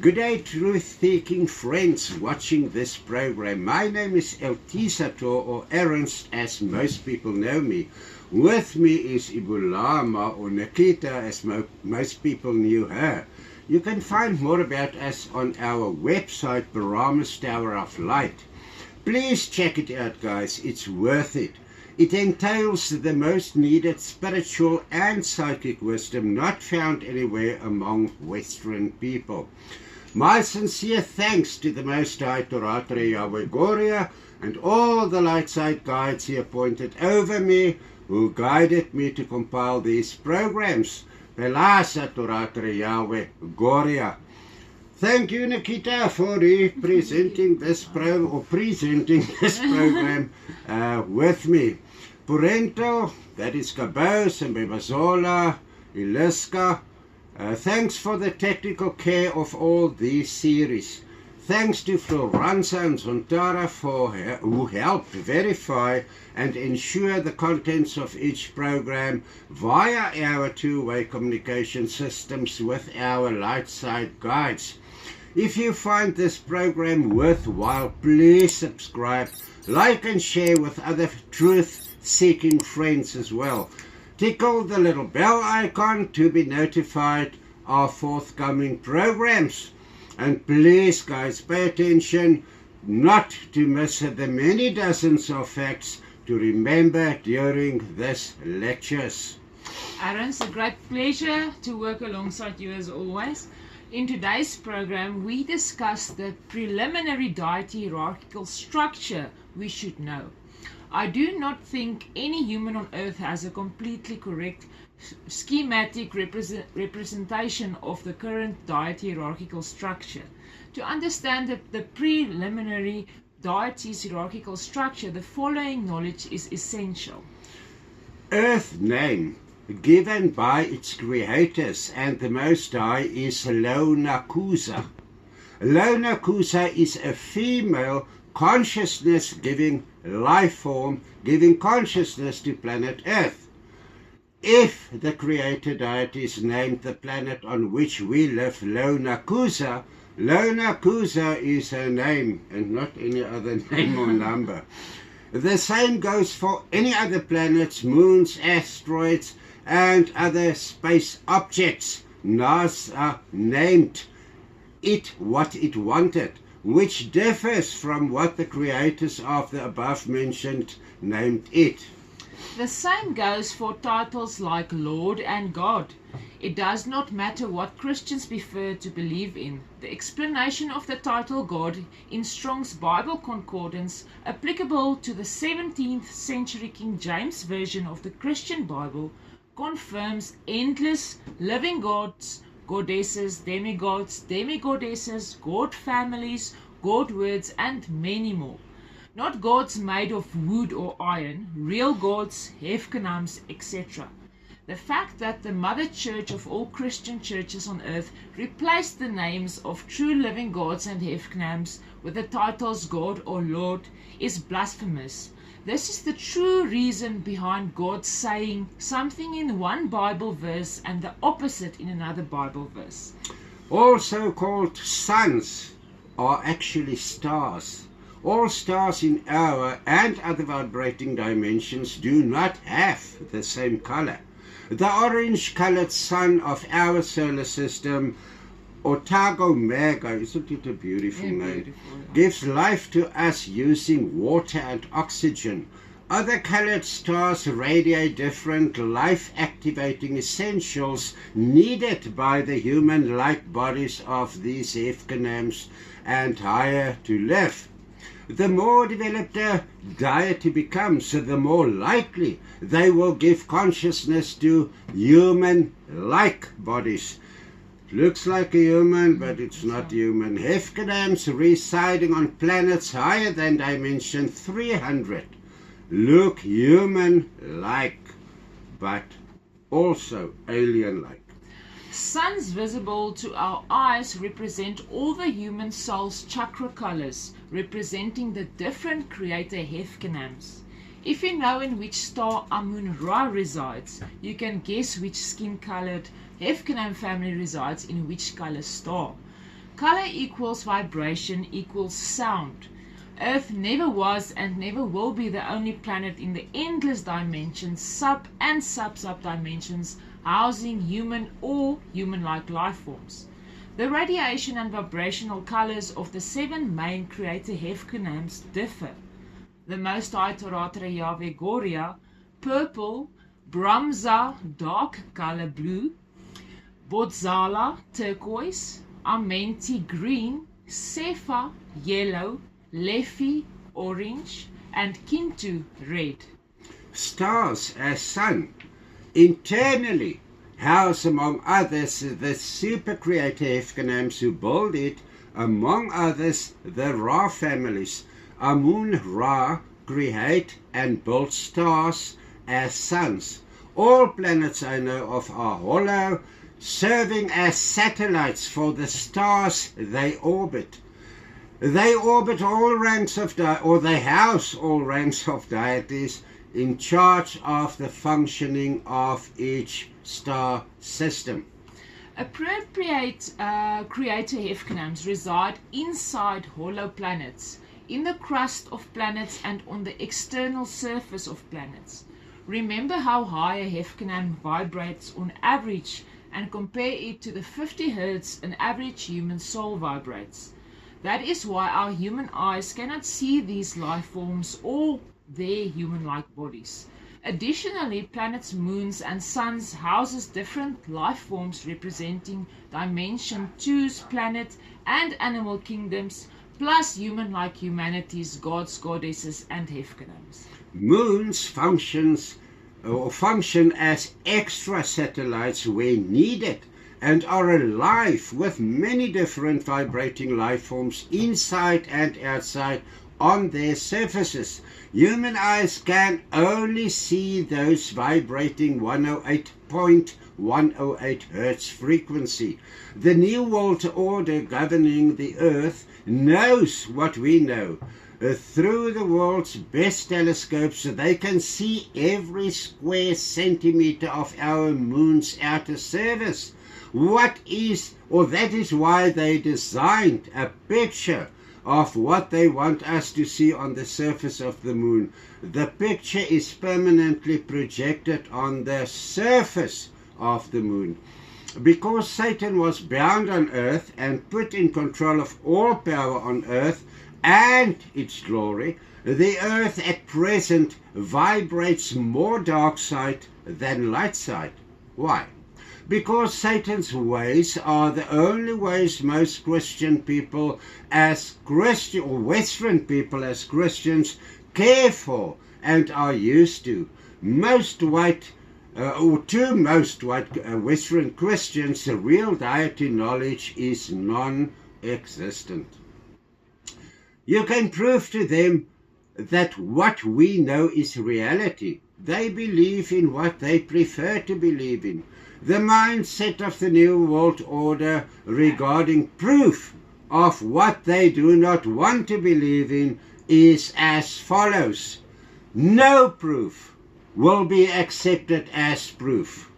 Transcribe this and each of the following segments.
Good day, truth-seeking friends watching this program. My name is or Ernst, as most people know me. With me is Ibulama, or Nikita, as most people knew her. You can find more about us on our website, Barama's Tower of Light. Please check it out, guys. It's worth it. It entails the most needed spiritual and psychic wisdom not found anywhere among Western people. My sincere thanks to the Most High Toratre Yahweh Goria and all the light side guides He appointed over me, who guided me to compile these programs. Belasa Toratre Yahweh Goria. Thank you, Nikita, for presenting this program with me. Purento, that is Cabos and Bebazola, Iliska. Thanks for the technical care of all these series. Thanks to Floranza and Zontara who helped verify and ensure the contents of each program via our two-way communication systems with our light side guides. If you find this program worthwhile, please subscribe, like and share with other truth-seeking friends as well. Tickle the little bell icon to be notified of forthcoming programs. And please, guys, pay attention not to miss the many dozens of facts to remember during this lectures. Ernst, a great pleasure to work alongside you as always. In today's program, we discuss the preliminary deity hierarchical structure we should know. I do not think any human on earth has a completely correct schematic representation of the current deity hierarchical structure. To understand the preliminary deities hierarchical structure, the following knowledge is essential. Earth name given by its creators and the Most High is Louna Kuza. Louna Kuza is a female consciousness giving life form, giving consciousness to planet Earth. If the Creator Deities named the planet on which we live Louna Kuza, Louna Kuza is her name and not any other name or number. The same goes for any other planets, moons, asteroids, and other space objects. NASA named it what it wanted, which differs from what the creators of the above mentioned named it. The same goes for titles like Lord and God. It does not matter what Christians prefer to believe in. The explanation of the title God in Strong's Bible Concordance, applicable to the 17th century King James Version of the Christian Bible, confirms endless living gods, goddesses, demigods, demigoddesses, god families, god words, and many more. Not gods made of wood or iron, real gods, hefkanams, etc. The fact that the Mother Church of all Christian churches on earth replaced the names of true living gods and hefkanams with the titles God or Lord is blasphemous. This is the true reason behind God saying something in one Bible verse and the opposite in another Bible verse. Also called suns are actually stars. All stars in our and other vibrating dimensions do not have the same color. The orange-colored sun of our solar system, Otago Mega, isn't it a beautiful name? Beautiful. Gives life to us using water and oxygen. Other colored stars radiate different life-activating essentials needed by the human-like bodies of these hefkanams and higher to live. The more developed a deity becomes, the more likely they will give consciousness to human-like bodies. Looks like a human, but it's not human. Hefkanams residing on planets higher than dimension 300 look human-like, but also alien-like. Suns visible to our eyes represent all the human soul's chakra colors, representing the different creator hefkanams. If you know in which star Amun-Ra resides, you can guess which skin-colored hefkanam family resides in which color star. Color equals vibration equals sound. Earth never was and never will be the only planet in the endless dimensions, sub and sub-sub dimensions, housing human or human-like life forms. The radiation and vibrational colors of the 7 main Creator Hefkenams differ. The Most High Toratre Yahweh Goria, purple, Brahmza, dark color blue, Bodzala, turquoise, Amenti, green, Sepha, yellow, Lefi, orange, and Kintu, red. Stars as sun internally house, among others, the super creator Hefkenams who build it, among others, the Ra families. Amun Ra create and build stars as suns. All planets I know of are hollow, serving as satellites for the stars they orbit. They orbit all ranks of they house all ranks of deities in charge of the functioning of each star system. Appropriate Creator Hefkenams reside inside hollow planets, in the crust of planets and on the external surface of planets. Remember how high a Hefkenam vibrates on average and compare it to the 50 Hz an average human soul vibrates. That is why our human eyes cannot see these life forms or their human-like bodies. Additionally, planets, moons and suns houses different life forms representing Dimension 2's planet and animal kingdoms, plus human-like humanities, gods, goddesses and Hefkenams. Moons function as extra satellites where needed and are alive with many different vibrating life forms inside and outside on their surfaces. Human eyes can only see those vibrating 108.108 Hz frequency. The New World Order governing the Earth knows what we know. Through the world's best telescopes, they can see every square centimeter of our moon's outer surface. That is why they designed a picture of what they want us to see on the surface of the moon. The picture is permanently projected on the surface of the moon. Because Satan was bound on earth and put in control of all power on earth and its glory, the earth at present vibrates more dark side than light side. Why? Because Satan's ways are the only ways most Christian people Western people as Christians care for and are used to. Most white Western Christians, the real deity knowledge is non-existent. You can prove to them that what we know is reality. They believe in what they prefer to believe in. The mindset of the New World Order regarding proof of what they do not want to believe in is as follows. No proof will be accepted as proof.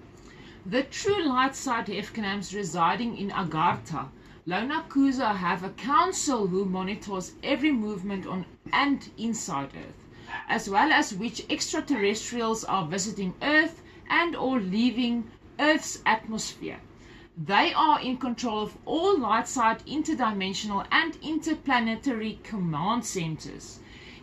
The true light side Hefkenams residing in Agartha, Louna Kuza, have a council who monitors every movement on and inside Earth, as well as which extraterrestrials are visiting Earth and or leaving Earth's atmosphere. They are in control of all light side interdimensional and interplanetary command centers.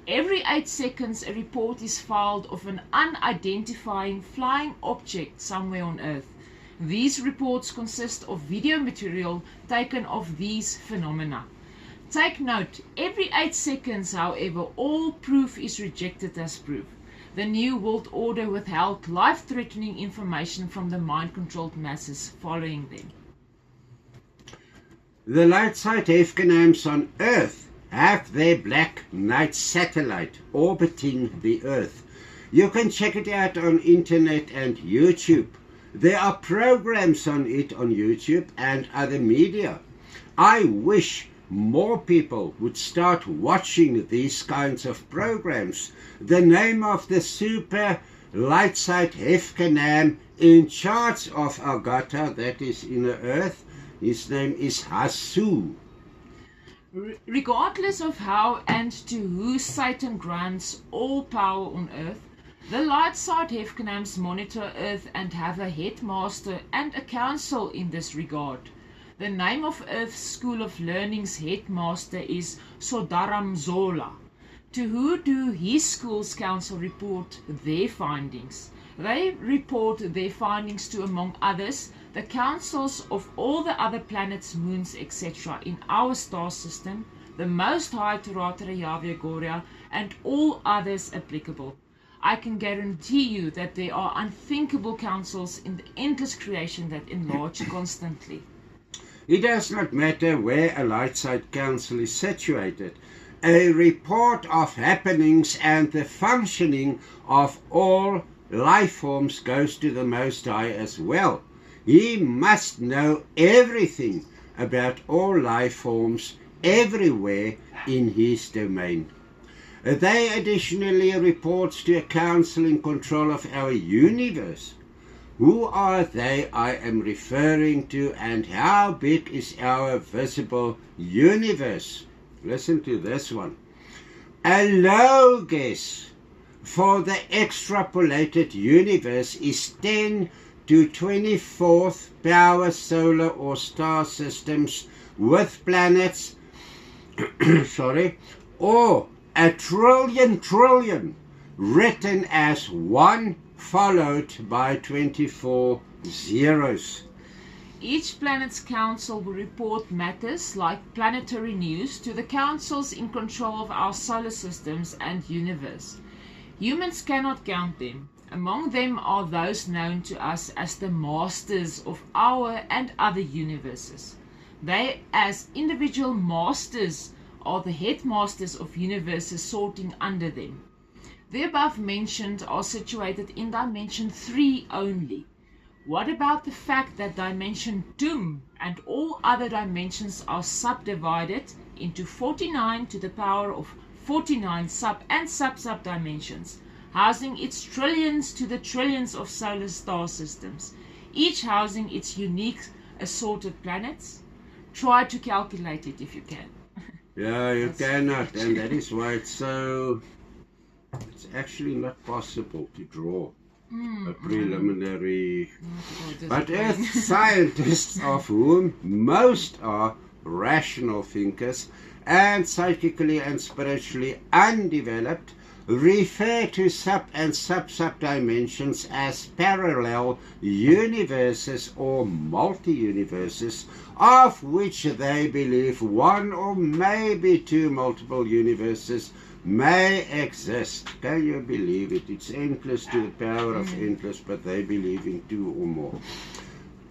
Every 8 seconds a report is filed of an unidentified flying object somewhere on Earth. These reports consist of video material taken of these phenomena. Take note, every 8 seconds, however, all proof is rejected as proof. The New World Order withheld life-threatening information from the mind-controlled masses following them. The light side Hefkenams on Earth have their black night satellite orbiting the Earth. You can check it out on internet and YouTube. There are programs on it on YouTube and other media. I wish more people would start watching these kinds of programs. The name of the super light side Hefkenam in charge of Agartha, that is inner Earth, his name is Hasu. Regardless of how and to who Satan grants all power on earth, the light side Hefkanams monitor earth and have a headmaster and a council in this regard. The name of Earth's School of Learning's headmaster is Sodaram Zola. To who do his school's council report their findings? They report their findings to, among others, the councils of all the other planets, moons, etc. in our star system, the Most High Turatara Yahweh Goria, and all others applicable. I can guarantee you that there are unthinkable councils in the endless creation that enlarge constantly. It does not matter where a light side council is situated. A report of happenings and the functioning of all life forms goes to the Most High as well. He must know everything about all life forms everywhere in his domain. They additionally report to a council in control of our universe. Who are they I am referring to, and how big is our visible universe? Listen to this one. A low guess for the extrapolated universe is 10 to 24th power solar or star systems with planets, or a trillion written as 1 followed by 24 zeros. Each planet's council will report matters like planetary news to the councils in control of our solar systems and universe. Humans cannot count them. Among them are those known to us as the masters of our and other universes. They, as individual masters, are the headmasters of universes sorting under them. The above mentioned are situated in dimension 3 only. What about the fact that dimension 2 and all other dimensions are subdivided into 49 to the power of 49 sub and sub dimensions, housing its trillions to the trillions of solar star systems, each housing its unique assorted planets? Try to calculate it if you can. Yeah, you cannot, and that is why it's actually not possible to draw a preliminary. But Earth scientists, of whom most are rational thinkers and psychically and spiritually undeveloped, refer to sub and sub dimensions as parallel universes or multi-universes, of which they believe one or maybe two multiple universes may exist. Can you believe it? It's endless to the power of endless, but they believe in two or more,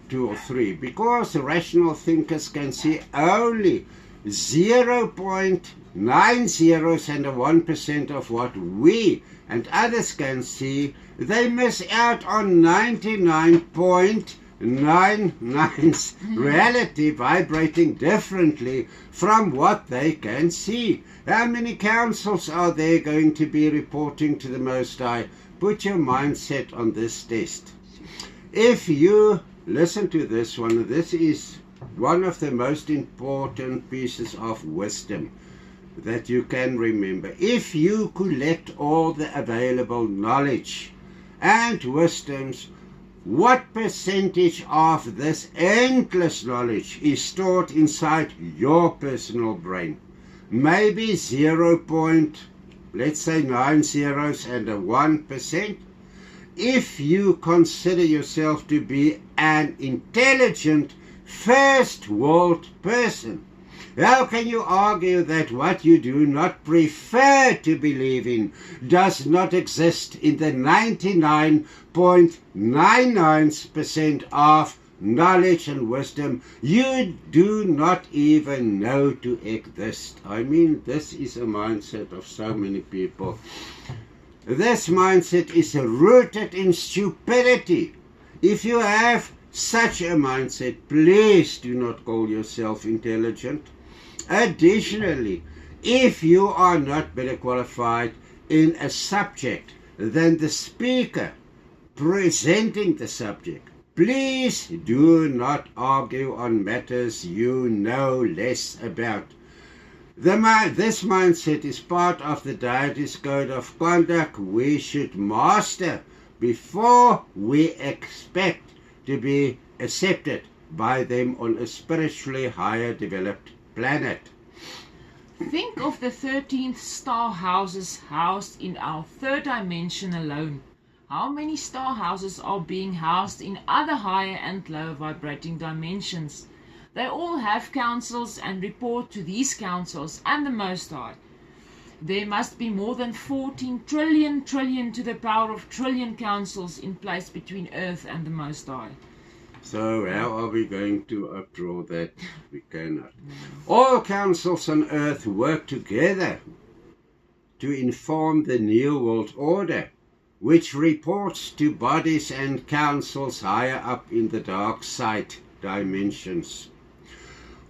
2 or 3, because rational thinkers can see only 0.90 and a 1% of what we and others can see. They miss out on 99.99 reality vibrating differently from what they can see. How many councils are there going to be reporting to the Most High? Put your mindset on this test. If you listen to this one, this is one of the most important pieces of wisdom that you can remember. If you collect all the available knowledge and wisdoms, what percentage of this endless knowledge is stored inside your personal brain? Maybe 0.9 zeros and a 1%. If you consider yourself to be an intelligent first world person, how can you argue that what you do not prefer to believe in does not exist in the 99.99% of knowledge and wisdom you do not even know to exist? I mean, this is a mindset of so many people. This mindset is rooted in stupidity. If you have such a mindset, please do not call yourself intelligent. Additionally, if you are not better qualified in a subject than the speaker presenting the subject, please do not argue on matters you know less about. This mindset is part of the Deities Code of Conduct we should master before we expect to be accepted by them on a spiritually higher developed planet. Think of the 13th star houses housed in our third dimension alone. How many star houses are being housed in other higher and lower vibrating dimensions? They all have councils and report to these councils and the Most High. There must be more than 14 trillion to the power of trillion councils in place between Earth and the Most High. So how are we going to updraw that? We cannot. All councils on Earth work together to inform the New World Order, which reports to bodies and councils higher up in the dark side dimensions.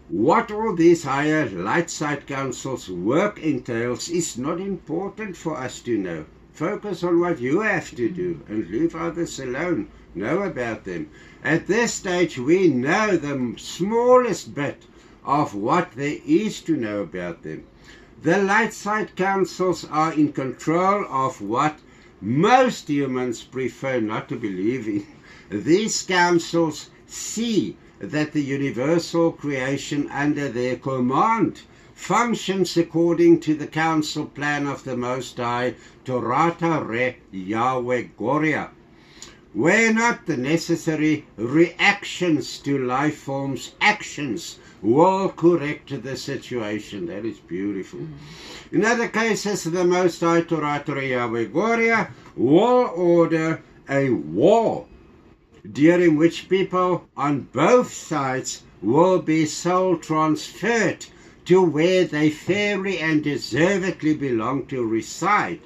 What all these higher light side councils work entails is not important for us to know. Focus on what you have to do and leave others alone. Know about them. At this stage we know the smallest bit of what there is to know about them. The light side councils are in control of what most humans prefer not to believe in. These councils see that the universal creation under their command functions according to the council plan of the Most High, Torata Re Yahweh Goria, where not the necessary reactions to life forms' actions will correct the situation. That is beautiful. In other cases, the Most High Torata Re Yahweh Goria will order a war, during which people on both sides will be soul transferred to where they fairly and deservedly belong to reside,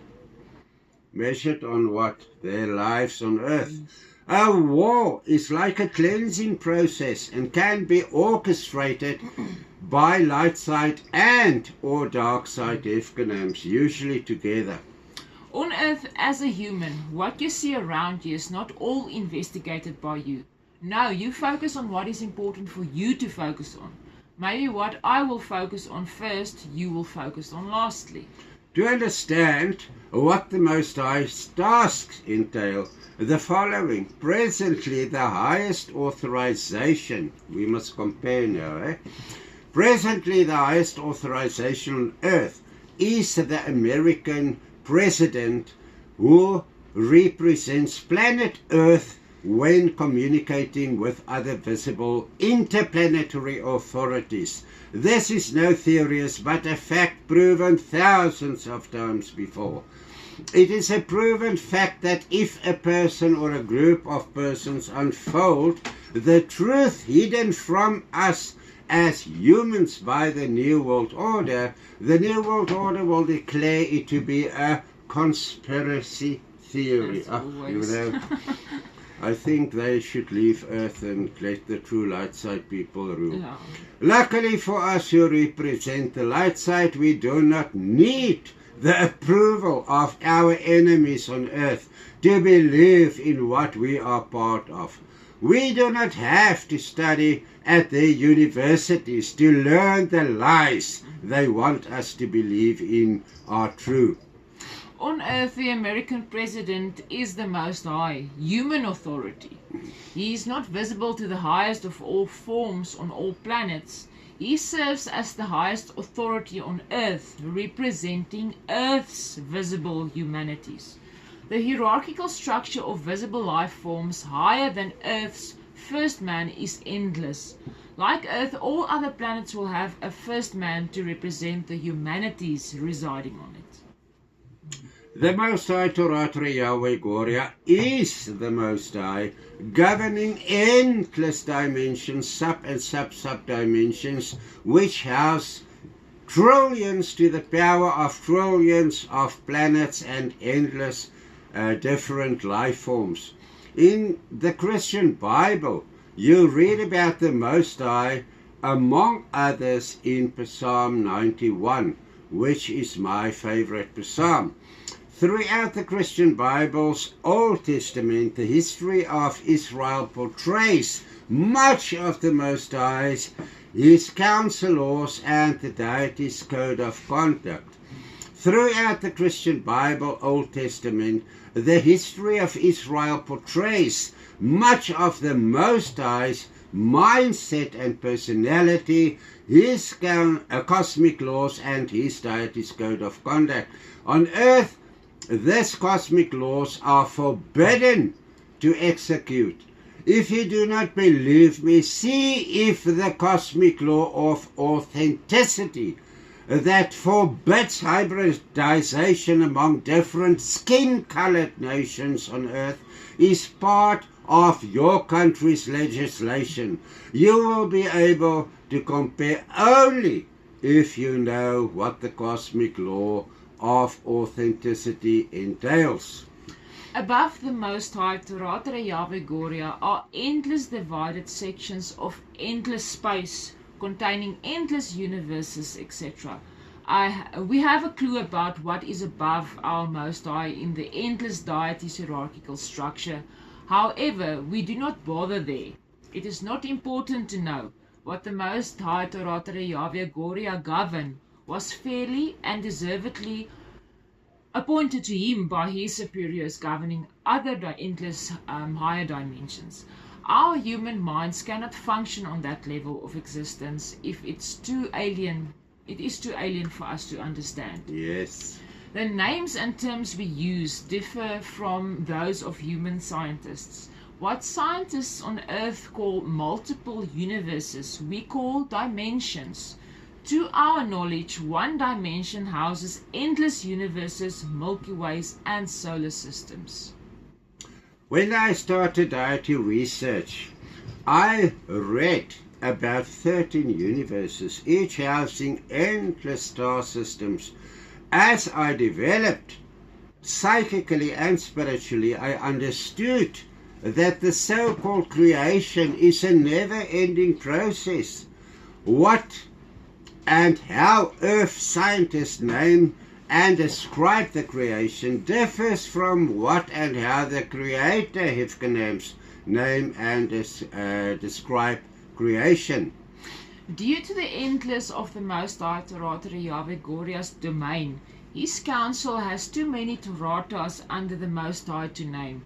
measured on what? Their lives on earth. A war is like a cleansing process and can be orchestrated by light side and or dark side Efkanams, usually together. On Earth, as a human, what you see around you is not all investigated by you. No, you focus on what is important for you to focus on. Maybe what I will focus on first, you will focus on lastly. To understand what the Most High's tasks entail, the following. Presently, the highest authorization, we must compare now, Presently, the highest authorization on Earth is the American President, who represents planet Earth when communicating with other visible interplanetary authorities. This is no theories, but a fact proven thousands of times before. It is a proven fact that if a person or a group of persons unfold the truth hidden from us as humans by the New World Order, the New World Order will declare it to be a conspiracy theory. I think they should leave Earth and let the true light side people rule. Yeah. Luckily for us who represent the light side, we do not need the approval of our enemies on Earth to believe in what we are part of. We do not have to study at their universities to learn the lies they want us to believe in are true. On Earth, the American President is the Most High, human authority. He is not visible to the highest of all forms on all planets. He serves as the highest authority on Earth, representing Earth's visible humanities. The hierarchical structure of visible life forms higher than Earth's first man is endless. Like Earth, all other planets will have a first man to represent the humanities residing on it. The Most High Torah Yahweh Goria is the Most High, governing endless dimensions, sub and sub dimensions, which house trillions to the power of trillions of planets and endless different life forms. In the Christian Bible, you read about the Most High, among others, in Psalm 91, which is my favorite psalm. Throughout the Christian Bible's Old Testament, the history of Israel portrays much of the Most High's his council laws, and the deity's code of conduct. Throughout the Christian Bible, Old Testament, the history of Israel portrays much of the Most High's mindset and personality, his cosmic laws, and his deity's code of conduct. On earth, these cosmic laws are forbidden to execute. If you do not believe me, see if the cosmic law of authenticity that forbids hybridization among different skin-colored nations on earth is part of your country's legislation. You will be able to compare only if you know what the cosmic law of authenticity entails. Above the Most High, Torias Domain, are endless divided sections of endless space, containing endless universes, etc. We have a clue about what is above our Most High in the endless Deities Hierarchical Structure. However, we do not bother there. It is not important to know what the Most High Torias Domain governed was fairly and deservedly appointed to him by his superiors governing other endless higher dimensions. Our human minds cannot function on that level of existence if it is too alien for us to understand. Yes. The names and terms we use differ from those of human scientists. What scientists on Earth call multiple universes, we call dimensions. To our knowledge, one dimension houses endless universes, Milky Ways, and solar systems. When I started deity research, I read about 13 universes, each housing endless star systems. As I developed psychically and spiritually, I understood that the so-called creation is a never-ending process. What and how Earth scientists name and describe the creation differs from what and how the Creator Hierarchical name and describe creation. Due to the endless of the Most High Torias Domain, his council has too many Toratas under the Most High to name.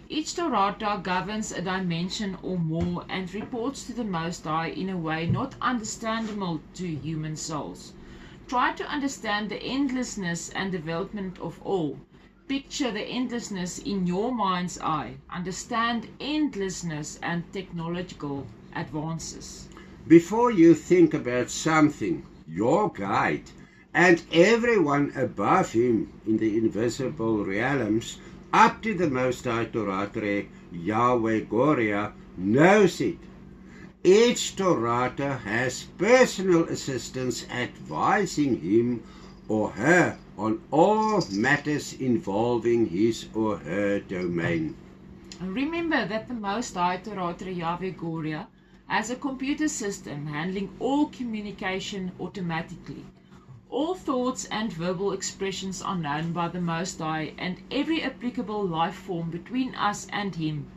Each Torata governs a dimension or more and reports to the Most High in a way not understandable to human souls. Try to understand the endlessness and development of all. Picture the endlessness in your mind's eye. Understand endlessness and technological advances. Before you think about something, your guide and everyone above him in the invisible realms, up to the Most High Torata Yahweh Goria, knows it. Each Torata has personal assistants advising him or her on all matters involving his or her domain. Remember that the Most High Torata Yahweh Goria has a computer system handling all communication automatically. All thoughts and verbal expressions are known by the Most High and every applicable life form between us and him.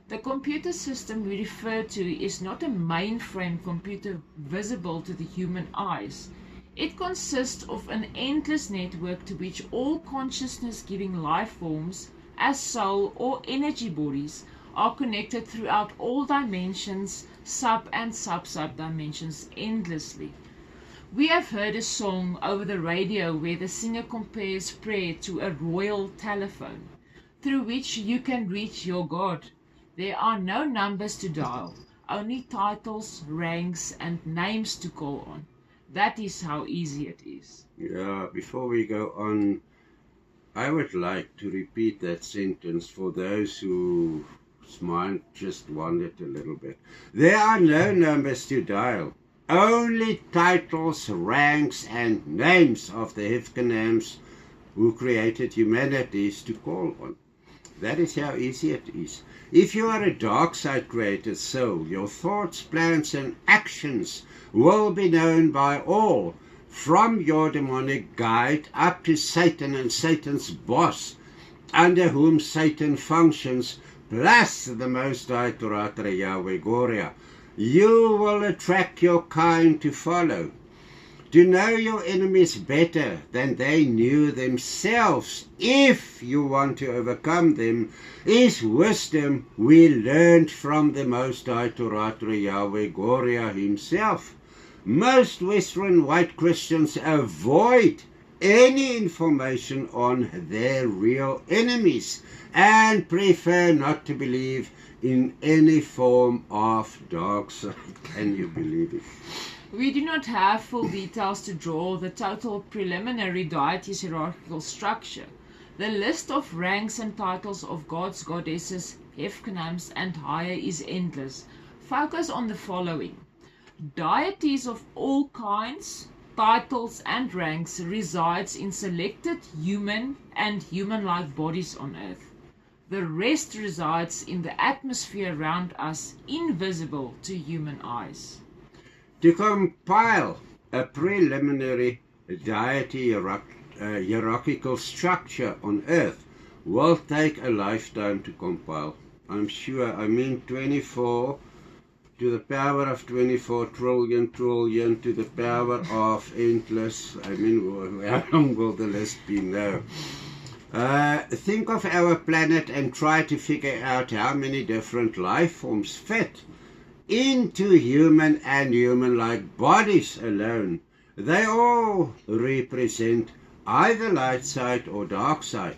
The computer system we refer to is not a mainframe computer visible to the human eyes. It consists of an endless network to which all consciousness-giving life forms, as soul or energy bodies, are connected throughout all dimensions, sub and sub-sub dimensions endlessly. We have heard a song over the radio where the singer compares prayer to a royal telephone, through which you can reach your God. There are no numbers to dial, only titles, ranks, and names to call on. That is how easy it is. Yeah, before we go on, I would like to repeat that sentence for those whose mind just wandered a little bit. There are no numbers to dial, only titles, ranks, and names of the Hifkanams who created humanities to call on. That is how easy it is. If you are a dark side created soul, your thoughts, plans, and actions will be known by all, from your demonic guide up to Satan and Satan's boss, under whom Satan functions, plus the Most High Torata Yahweh Goria. You will attract your kind to follow. To know your enemies better than they knew themselves, if you want to overcome them, is wisdom we learned from the Most High Torah Yahweh Goria himself. Most Western white Christians avoid any information on their real enemies and prefer not to believe in any form of dark side. Can you believe it? We do not have full details to draw the total preliminary Deities Hierarchical Structure. The list of ranks and titles of gods, goddesses, Hefkanams and higher is endless. Focus on the following. Deities of all kinds, titles and ranks resides in selected human and human-like bodies on earth. The rest resides in the atmosphere around us, invisible to human eyes. To compile a preliminary deity hierarchical structure on earth will take a lifetime to compile. I'm sure, 24 to the power of 24 trillion to the power of endless. How long will the list be now? Think of our planet and try to figure out how many different life forms fit into human and human-like bodies alone. They all represent either light side or dark side.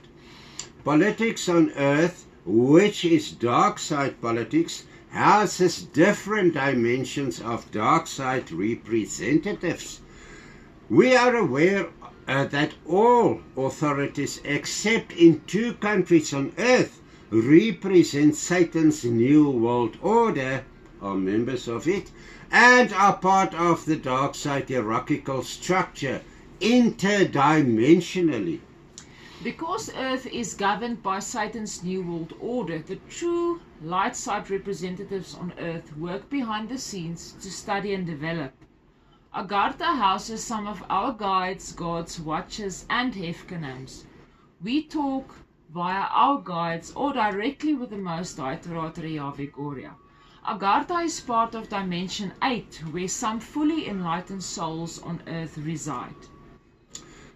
Politics on earth, which is dark side politics, houses different dimensions of dark side representatives. We are aware that all authorities except in 2 countries on earth represent Satan's New World Order, are members of it, and are part of the dark side hierarchical structure interdimensionally. Because Earth is governed by Satan's New World Order, the true light side representatives on Earth work behind the scenes to study and develop. Agartha houses some of our guides, gods, watchers and Hefkanams. We talk via our guides or directly with the Most High Torah Yahweh Goria. Agartha is part of Dimension 8, where some fully enlightened souls on earth reside.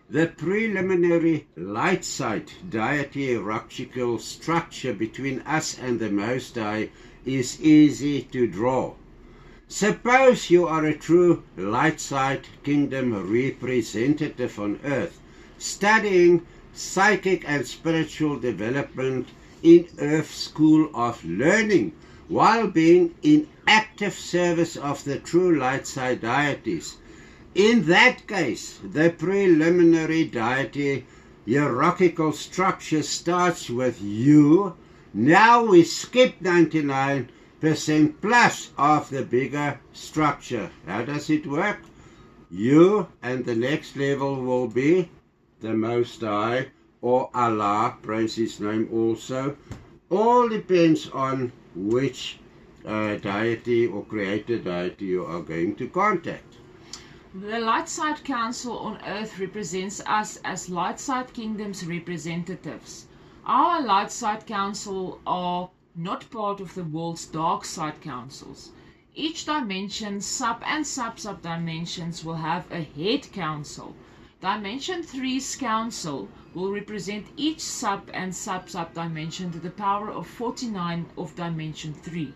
The preliminary light side deity hierarchical structure between us and the Most High is easy to draw. Suppose you are a true light side kingdom representative on earth, studying psychic and spiritual development in Earth School of Learning, while being in active service of the true light side deities. In that case, the preliminary deity hierarchical structure starts with you. Now we skip 99% plus of the bigger structure. How does it work? You, and the next level will be the Most High, or Allah, praise his name also. All depends on which deity or creator deity you are going to contact. The Light Side Council on Earth represents us as Light Side Kingdom's representatives. Our Light Side Council are not part of the world's Dark Side Councils. Each dimension, sub and sub-sub dimensions will have a head council. Dimension 3's council will represent each sub and sub-sub dimension to the power of 49 of Dimension 3.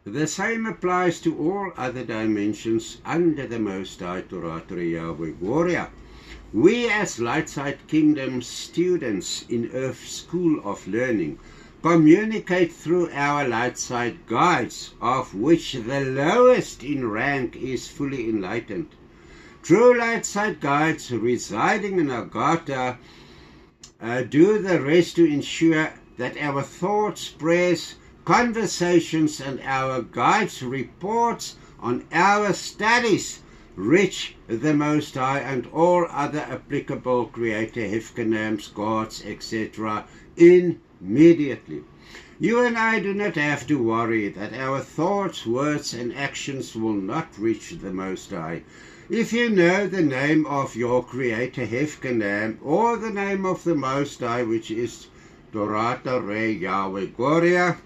The same applies to all other dimensions under the Most High Torah Yahweh Goria. We as Light Side Kingdom students in Earth School of Learning communicate through our Light Side guides, of which the lowest in rank is fully enlightened. True Light Side guides residing in Agartha do the rest to ensure that our thoughts, prayers, conversations and our guides' reports on our studies reach the Most High and all other applicable Creator Hefkanams, gods, etc. immediately. You and I do not have to worry that our thoughts, words and actions will not reach the Most High. If you know the name of your Creator Hefkanam or the name of the Most High, which is Torah Yahweh Goria,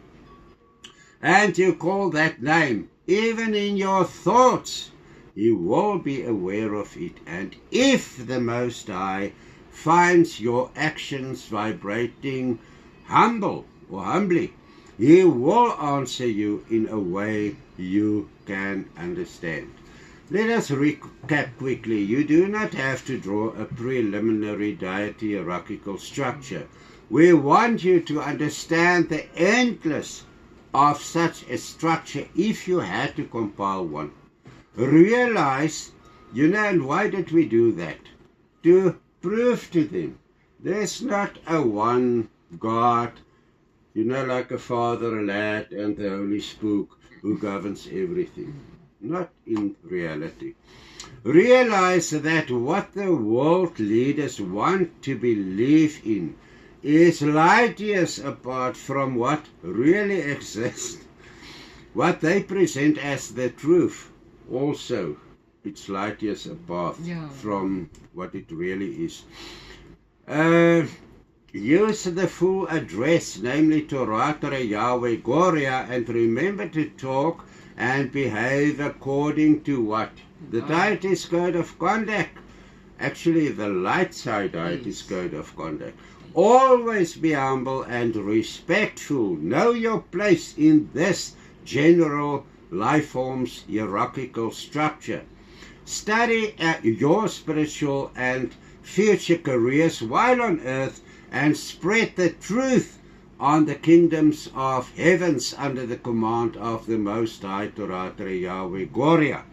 and you call that name, even in your thoughts, He will be aware of it. And if the Most High finds your actions vibrating humbly, He will answer you in a way you can understand. Let us recap quickly. You do not have to draw a preliminary deity hierarchical structure. We want you to understand the endless of such a structure if you had to compile one. Realize, and why did we do that? To prove to them there's not a one God, like a Father, a Lad, and the Holy Spook who governs everything. Not in reality. Realize that what the world leaders want to believe in is light years apart from what really exists. What they present as the truth, also, it's light years apart from what it really is. Use the full address, namely Torah Yahweh Goria, and remember to talk and behave according to what? The Deities Code of Conduct. Actually, the light side Deities Code of Conduct. Always be humble and respectful. Know your place in this general life form's hierarchical structure. Study your spiritual and future careers while on earth and spread the truth on the kingdoms of heavens under the command of the Most High Torah Yahweh Goria.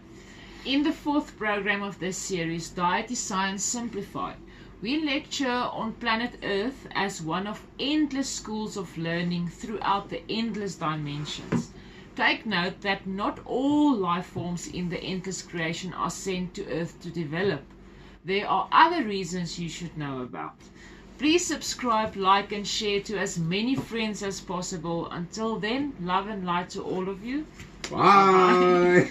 In the fourth program of this series, Deity Science Simplified, we lecture on planet Earth as one of endless schools of learning throughout the endless dimensions. Take note that not all life forms in the endless creation are sent to Earth to develop. There are other reasons you should know about. Please subscribe, like and share to as many friends as possible. Until then, love and light to all of you. Bye.